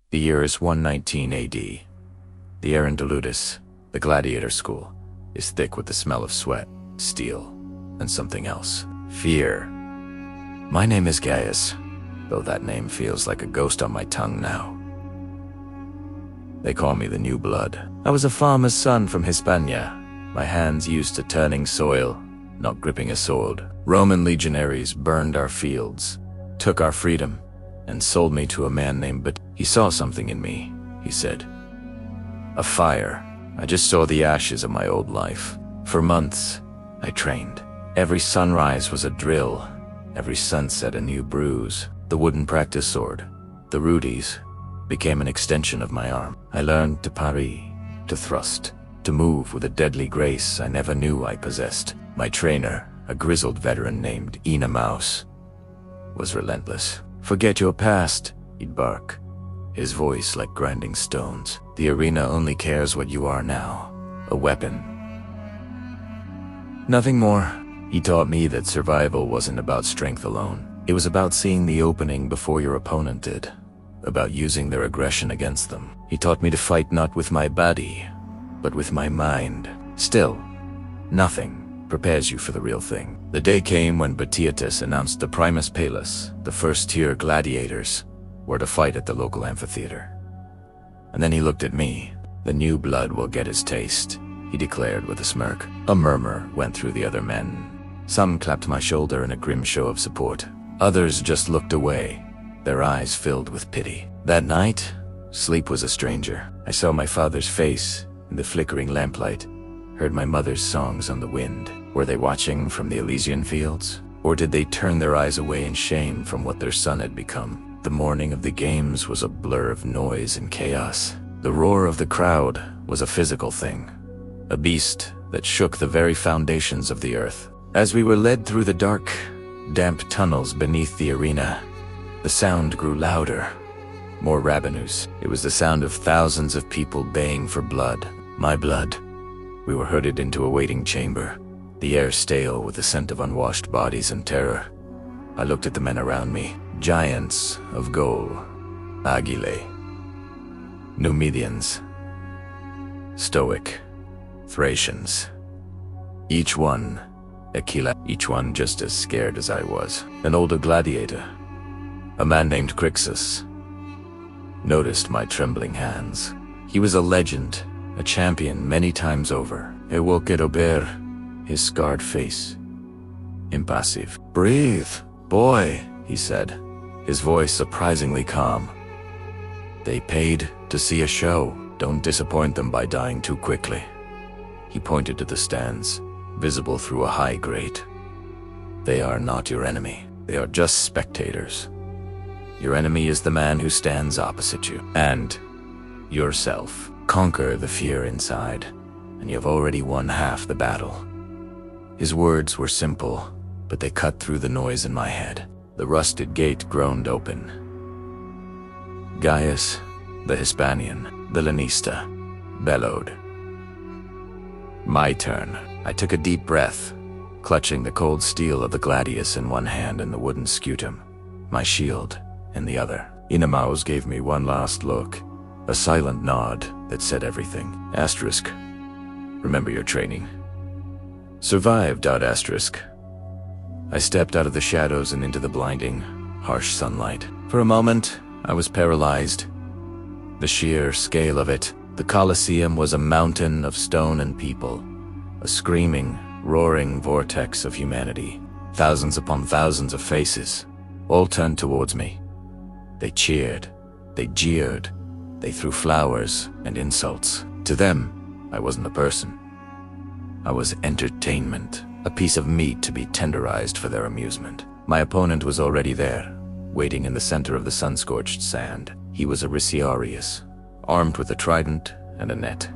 The year is 119 AD. The air in Dulutus, the Gladiator school, is thick with the smell of sweat, steel, and something else. Fear. My name is Gaius, though that name feels like a ghost on my tongue now. They call me the New Blood. I was a farmer's son from Hispania, my hands used to turning soil, not gripping a sword. Roman legionaries burned our fields, took our freedom, and sold me to a man named But. He saw something in me, he said. A fire. I just saw the ashes of my old life. For months, I trained. Every sunrise was a drill, every sunset a new bruise. The wooden practice sword, the Rudies, became an extension of my arm. I learned to parry, to thrust, to move with a deadly grace I never knew I possessed. My trainer, a grizzled veteran named Ina Mouse, was relentless. Forget your past, he'd bark, his voice like grinding stones. The arena only cares what you are now, a weapon. Nothing more. He taught me that survival wasn't about strength alone. It was about seeing the opening before your opponent did, about using their aggression against them. He taught me to fight not with my body, but with my mind. Still, nothing prepares you for the real thing. The day came when Batiatus announced the Primus Palus, the first-tier gladiators, were to fight at the local amphitheater. And then he looked at me. The New Blood will get his taste, he declared with a smirk. A murmur went through the other men. Some clapped my shoulder in a grim show of support. Others just looked away, their eyes filled with pity. That night, sleep was a stranger. I saw my father's face in the flickering lamplight, heard my mother's songs on the wind. Were they watching from the Elysian fields? Or did they turn their eyes away in shame from what their son had become? The morning of the games was a blur of noise and chaos. The roar of the crowd was a physical thing, a beast that shook the very foundations of the earth. As we were led through the dark, damp tunnels beneath the arena, the sound grew louder, more ravenous. It was the sound of thousands of people baying for blood, my blood. We were herded into a waiting chamber, the air stale with the scent of unwashed bodies and terror. I looked at the men around me, giants of Gaul, Agilae, Numidians, Stoic, Thracians. Each one, Aquila, each one just as scared as I was. An older gladiator, a man named Crixus, noticed my trembling hands. He was a legend, a champion many times over. He woke at Aubert, his scarred face impassive. Breathe, boy, he said, his voice surprisingly calm. They paid to see a show. Don't disappoint them by dying too quickly. He pointed to the stands, visible through a high grate. They are not your enemy. They are just spectators. Your enemy is the man who stands opposite you, and yourself. Conquer the fear inside, and you've already won half the battle. His words were simple, but they cut through the noise in my head. The rusted gate groaned open. Gaius, the Hispanian, the Lanista, bellowed. My turn. I took a deep breath, clutching the cold steel of the gladius in one hand and the wooden scutum, my shield in the other. Inamaus gave me one last look, a silent nod that said everything. Asterisk. Remember your training. Survive, asterisk. I stepped out of the shadows and into the blinding, harsh sunlight. For a moment, I was paralyzed. The sheer scale of it. The Colosseum was a mountain of stone and people, a screaming, roaring vortex of humanity. Thousands upon thousands of faces, all turned towards me. They cheered, they jeered, they threw flowers and insults. To them, I wasn't a person. I was entertainment, a piece of meat to be tenderized for their amusement. My opponent was already there, waiting in the center of the sun-scorched sand. He was a Riciarius, armed with a trident and a net.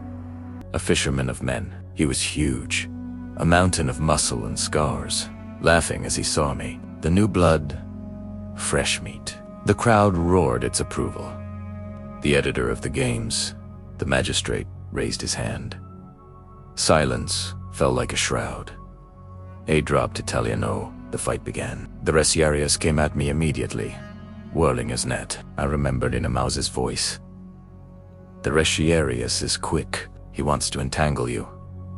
A fisherman of men. He was huge, a mountain of muscle and scars, laughing as he saw me. The New Blood, fresh meat. The crowd roared its approval. The editor of the games, the magistrate, raised his hand. Silence fell like a shroud. A dropped Italiano. The fight began. The Reciarius came at me immediately. whirling his net. I remembered Inamau's voice. The Retiarius is quick. He wants to entangle you,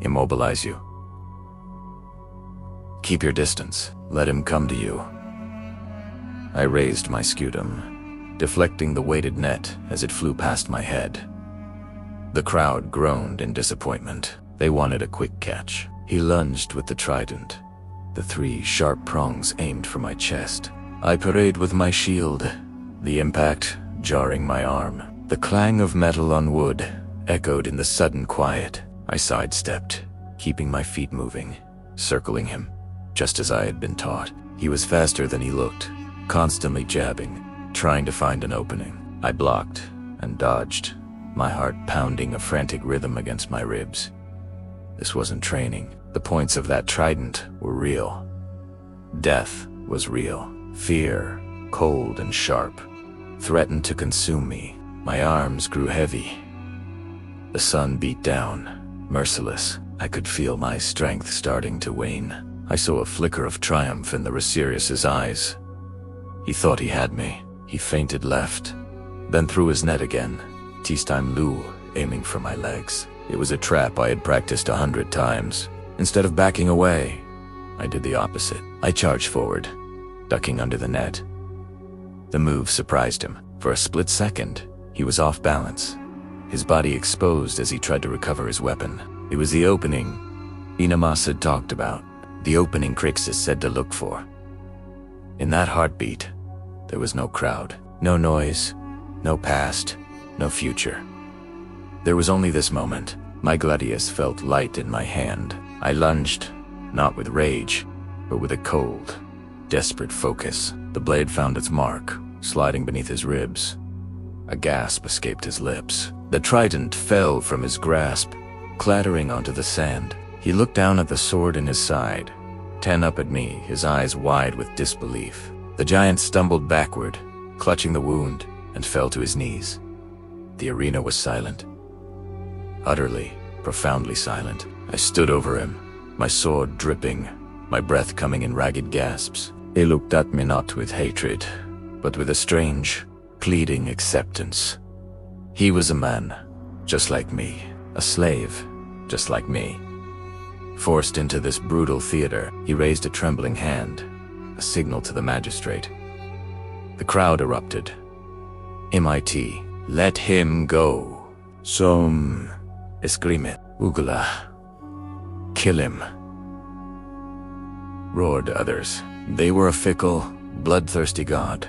immobilize you. Keep your distance. Let him come to you. I raised my scutum, deflecting the weighted net as it flew past my head. The crowd groaned in disappointment. They wanted a quick catch. He lunged with the trident, the 3 sharp prongs aimed for my chest. I parried with my shield, the impact jarring my arm. The clang of metal on wood echoed in the sudden quiet. I sidestepped, keeping my feet moving, circling him, just as I had been taught. He was faster than he looked, constantly jabbing, trying to find an opening. I blocked and dodged, my heart pounding a frantic rhythm against my ribs. This wasn't training. The points of that trident were real. Death was real. Fear, cold and sharp, threatened to consume me. My arms grew heavy. The sun beat down, merciless. I could feel my strength starting to wane. I saw a flicker of triumph in the Retiarius's eyes. He thought he had me. He feinted left, then threw his net again, this time Lu aiming for my legs. It was a trap I had practiced 100 times. Instead of backing away, I did the opposite. I charged forward, ducking under the net. The move surprised him. For a split second, he was off balance, his body exposed as he tried to recover his weapon. It was the opening Inamas had talked about, the opening Crixus said to look for. In that heartbeat, there was no crowd, no noise, no past, no future. There was only this moment. My gladius felt light in my hand. I lunged, not with rage, but with a cold, desperate focus. The blade found its mark, sliding beneath his ribs. A gasp escaped his lips. The trident fell from his grasp, clattering onto the sand. He looked down at the sword in his side, 10 up at me, his eyes wide with disbelief. The giant stumbled backward, clutching the wound, and fell to his knees. The arena was silent. Utterly, profoundly silent. I stood over him, my sword dripping, my breath coming in ragged gasps. He looked at me not with hatred, but with a strange, pleading acceptance. He was a man, just like me, a slave, just like me. Forced into this brutal theater, he raised a trembling hand, a signal to the magistrate. The crowd erupted. MIT, let him go. Som escrime, Ugula. Kill him, roared others. They were a fickle, bloodthirsty god.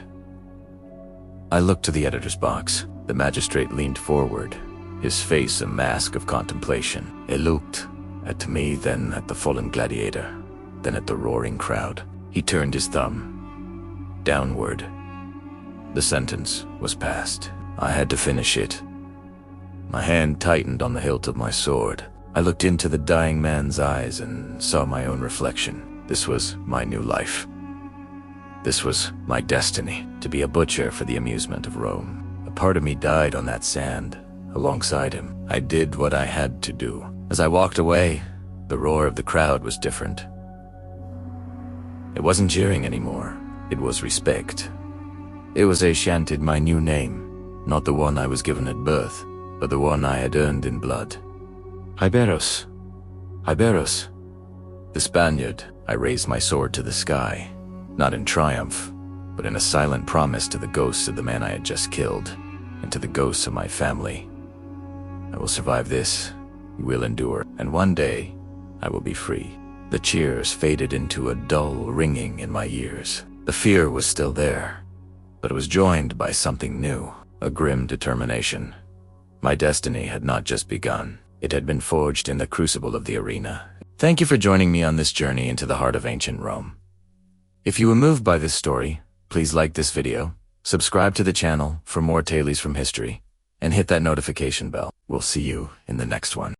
I looked to the editor's box. The magistrate leaned forward, his face a mask of contemplation. He looked at me, then at the fallen gladiator, then at the roaring crowd. He turned his thumb downward. The sentence was passed. I had to finish it. My hand tightened on the hilt of my sword. I looked into the dying man's eyes and saw my own reflection. This was my new life. This was my destiny, to be a butcher for the amusement of Rome. A part of me died on that sand, alongside him. I did what I had to do. As I walked away, the roar of the crowd was different. It wasn't cheering anymore. It was respect. It was they chanted my new name, not the one I was given at birth, but the one I had earned in blood. Iberos. Iberos. The Spaniard. I raised my sword to the sky, not in triumph, but in a silent promise to the ghosts of the man I had just killed, and to the ghosts of my family. I will survive this, you will endure, and one day I will be free. The cheers faded into a dull ringing in my ears. The fear was still there, but it was joined by something new, a grim determination. My destiny had not just begun. It had been forged in the crucible of the arena. Thank you for joining me on this journey into the heart of ancient Rome. If you were moved by this story, please like this video, subscribe to the channel for more tales from history, and hit that notification bell. We'll see you in the next one.